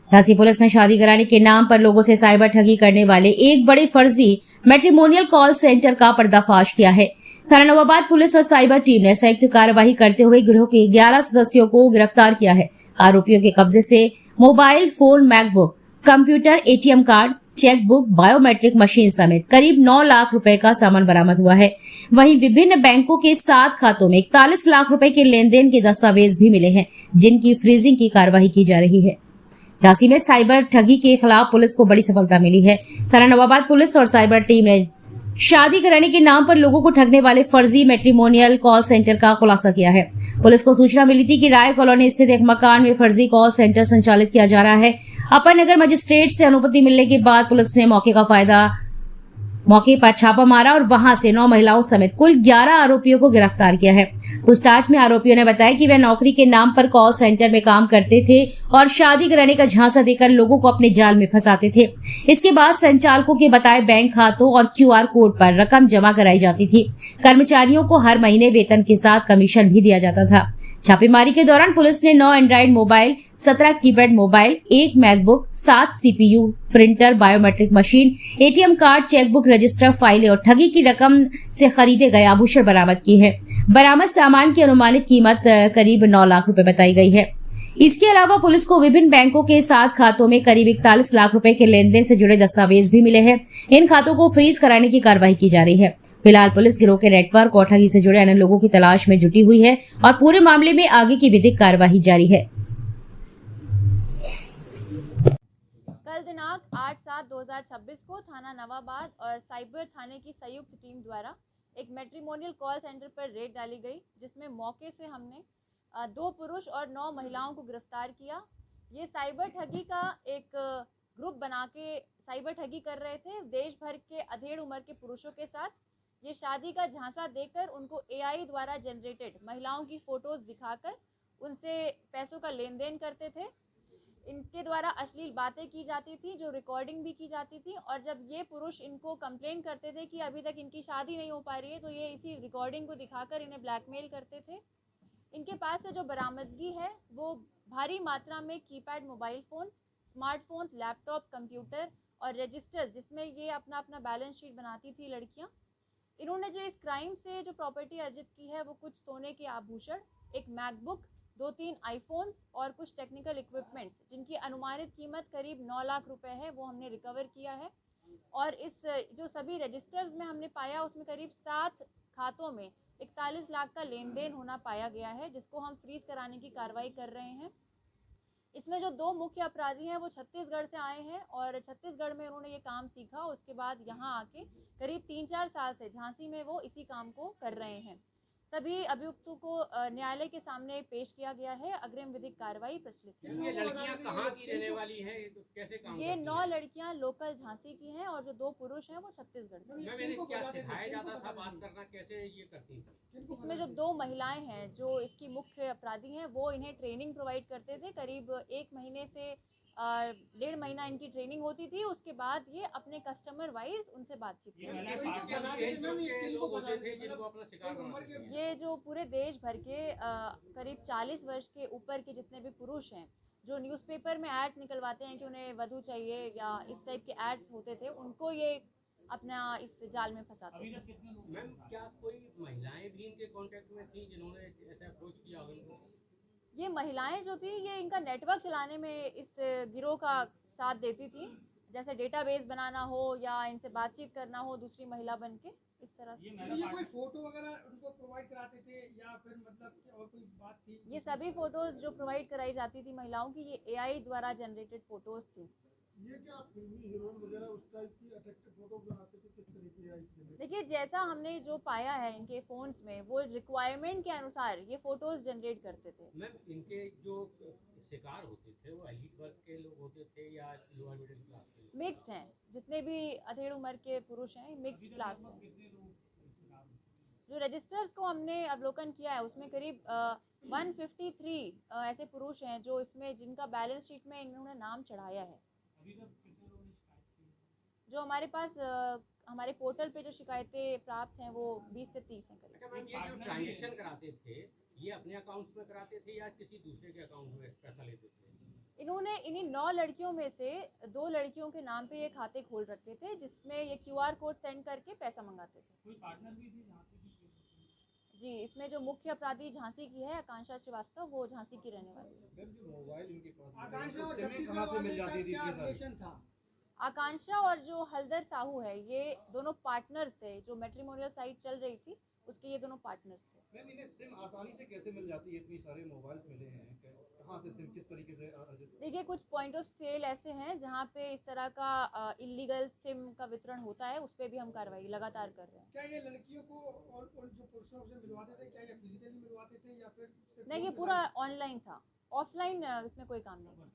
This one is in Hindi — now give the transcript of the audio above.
झांसी पुलिस ने शादी कराने के नाम पर लोगों से साइबर ठगी करने वाले एक बड़े फर्जी मैट्रिमोनियल कॉल सेंटर का पर्दाफाश किया है। थाना नवाबाद पुलिस और साइबर टीम ने संयुक्त कार्यवाही करते हुए गिरोह के 11 सदस्यों को गिरफ्तार किया है। आरोपियों के कब्जे से mobile phone, MacBook, computer, ATM card, chequebook, biometric machine समेत करीब 9 लाख रुपए का सामान बरामद हुआ है। वहीं विभिन्न बैंकों के 7 खातों में 41 लाख रुपए के लेन-देन के दस्तावेज भी मिले हैं, जिनकी फ्रीजिंग की कार्रवाई की जा रही है। झांसी में साइबर ठगी के खिलाफ पुलिस को बड़ी सफलता मिली है। थाना नवाबाद पुलिस और साइबर टीम ने शादी कराने के नाम पर लोगों को ठगने वाले फर्जी मैट्रिमोनियल कॉल सेंटर का खुलासा किया है। पुलिस को सूचना मिली थी कि राय कॉलोनी स्थित एक मकान में फर्जी कॉल सेंटर संचालित किया जा रहा है। अपर नगर मजिस्ट्रेट से अनुमति मिलने के बाद पुलिस ने मौके पर छापा मारा और वहां से 9 महिलाओं समेत कुल 11 आरोपियों को गिरफ्तार किया है। पूछताछ में आरोपियों ने बताया कि वे नौकरी के नाम पर कॉल सेंटर में काम करते थे और शादी कराने का झांसा देकर लोगों को अपने जाल में फंसाते थे। इसके बाद संचालकों के बताए बैंक खातों और क्यूआर कोड पर रकम जमा कराई जाती थी। कर्मचारियों को हर महीने वेतन के साथ कमीशन भी दिया जाता था। छापेमारी के दौरान पुलिस ने 9 Android mobile, 17 keypad mobile, 1 MacBook, 7 CPU, printer, biometric machine, ATM card, chequebook, register फाइलें और ठगी की रकम से खरीदे गए आभूषण बरामद किए हैं। बरामद सामान की अनुमानित कीमत करीब 9 लाख रुपए बताई गई है। इसके अलावा पुलिस को विभिन्न बैंकों के 7 खातों में करीब 41 लाख रुपए के लेनदेन से जुड़े दस्तावेज भी मिले हैं। इन खातों को फ्रीज कराने की कार्रवाई की जा रही है। फिलहाल पुलिस गिरोह के नेटवर्क और ठगी से जुड़े अन्य लोगों की तलाश में जुटी हुई है और पूरे मामले में आगे की विधिक कार्यवाही जारी है। कल दिनांक 8/7/2026 को थाना नवाबाद और साइबर थाने की संयुक्त टीम द्वारा एक मैट्रिमोनियल कॉल सेंटर पर रेड डाली गई, जिसमें मौके से हमने 2 पुरुष और 9 महिलाओं को गिरफ्तार किया। ये साइबर ठगी का एक ग्रुप बना के साइबर ठगी कर रहे थे देश भर के अधेड़ उम्र के पुरुषों के साथ। ये शादी का झांसा देकर उनको एआई द्वारा जनरेटेड महिलाओं की फोटोज दिखाकर उनसे पैसों का लेन देन करते थे। इनके द्वारा अश्लील बातें की जाती थी, जो रिकॉर्डिंग भी की जाती थी, और जब ये पुरुष इनको कंप्लेन करते थे कि अभी तक इनकी शादी नहीं हो पा रही है, तो ये इसी रिकॉर्डिंग को दिखाकर इन्हें ब्लैकमेल करते थे। इनके पास से जो बरामदगी है वो भारी मात्रा में keypad mobile phones, smartphones, laptop, computer और रजिस्टर्स, जिसमें ये अपना अपना बैलेंस शीट बनाती थी लड़कियां। इन्होंने जो इस क्राइम से जो प्रॉपर्टी अर्जित की है वो कुछ सोने के आभूषण, एक मैकबुक, 2-3 आईफोन्स और कुछ टेक्निकल इक्विपमेंट्स, जिनकी अनुमानित कीमत करीब 9 लाख रुपए है, वो हमने रिकवर किया है। और इस जो सभी रजिस्टर्स में हमने पाया उसमें करीब 7 खातों में 41 लाख का लेन देन होना पाया गया है, जिसको हम फ्रीज कराने की कार्रवाई कर रहे हैं। इसमें जो 2 मुख्य अपराधी हैं वो छत्तीसगढ़ से आए हैं और छत्तीसगढ़ में उन्होंने ये काम सीखा, उसके बाद यहाँ आके करीब 3-4 साल से झांसी में वो इसी काम को कर रहे हैं। सभी अभियुक्तों को न्यायालय के सामने पेश किया गया है। अग्रिम विधिक कार्रवाई प्रचलित है। ये लड़कियां कहाँ की रहने वाली हैं? कैसे काम ये 9 लड़कियां लोकल झांसी की हैं और जो 2 पुरुष हैं वो छत्तीसगढ़ के। मैंने क्या सिखाया जाता था बात करना, कैसे ये करती थी? इसमें जो 2 महिलाएं हैं जो इसकी मुख्य अपराधी हैं, वो इन्हें ट्रेनिंग प्रोवाइड करते थे। करीब 1 महीने से 1.5 महीना इनकी ट्रेनिंग होती थी। उसके बाद ये अपने कस्टमर वाइज उनसे बातचीत करते। ये जो पूरे देश भर के करीब 40 वर्ष के ऊपर के जितने भी पुरुष हैं, जो न्यूज़पेपर में एड्स निकलवाते हैं कि उन्हें वधू चाहिए या इस टाइप के एड्स होते थे, उनको ये अपना इस जाल में फंसाते थे। मैम, क्या कोई महिलाएं भी इनके कांटेक्ट में थी जिन्होंने ऐसा अप्रोच किया उनको? ये महिलाएं जो थी ये इनका नेटवर्क चलाने में इस गिरोह का साथ देती थी, जैसे डेटाबेस बनाना हो या इनसे बातचीत करना हो दूसरी महिला बन के, इस तरह से। ये कोई फोटो वगैरह उनको प्रोवाइड कराते थे या फिर मतलब और कोई बात थी? ये सभी फोटोज जो प्रोवाइड कराई जाती थी महिलाओं की, ये एआई द्वारा जनरेटेड फोटोज थी। ये क्या फिल्मी हीरोइन वगैरह उस टाइप की अट्रैक्टिव फोटो बनाते थे, किस तरीके आई? देखिए, जैसा हमने जो पाया है इनके फोन्स में, वो रिक्वायरमेंट के अनुसार ये फोटोज जनरेट करते थे। मैम, इनके जो शिकार होते थे वो एलीट वर्ग के लोग होते थे या लोअर मिडिल क्लास के? मिक्स्ड हैं, जितने भी अधेड़ उम्र के पुरुष हैं मिक्स्ड क्लास हैं। जो रजिस्टर्स को हमने अवलोकन किया है उसमें करीब 153 ऐसे पुरुष हैं जो इसमें जिनका बैलेंस शीट में इन्होंने नाम चढ़ाया है। जो हमारे पास हमारे पोर्टल पे जो शिकायतें प्राप्त हैं वो 20 से 30 हैं करीब। अच्छा, ये जो ट्रांजेक्शन कराते थे ये अपने अकाउंट में कराते थे या किसी दूसरे के अकाउंट में पैसा लेते थे? इन्होंने इन्हीं 9 लड़कियों में से 2 लड़कियों के नाम पे ये खाते खोल रखे थे, जिसमें ये QR कोड सेंड करके पैसा मंगाते थे। कोई पार्टनर भी थी झांसी की? जी, इसमें जो मुख्य अपराधी झांसी की है आकांक्षा श्रीवास्तव, वो झांसी की रहने वाली है। मैम जो मोबाइल इनके पास आकांक्षा और सिमें छत्तीसगढ़ कहाँ से मिल वाले का जाती थी क्या इतनी सारी? रिलेशन था? आकांक्षा और जो हलदर साहू है, ये दोनों पार्टनर्स थे। जो मैट्रिमोनियल साइट चल रही थी उसके ये दोनों पार्टनर्स थे। मैम इन्हें सिम आसानी से कैसे मिल जाती है? इतनी सारे मोबाइल्स मिले हैं, कहाँ से सिम किस तरीके से अर्जित? देखिए, कुछ पॉइंट ऑफ सेल ऐसे हैं जहाँ पे इस तरह का इलीगल सिम का वितरण होता है, उस पर भी हम कार्रवाई लगातार कर रहे हैं। क्या ये लड़कियों को और जो पुरुषों से मिलवाते थे, क्या ये फिजिकली मिलवाते थे या फिर सिर्फ नहीं, ये फोन के पूरा साथ? ऑनलाइन था, ऑफलाइन इसमें कोई काम नहीं था।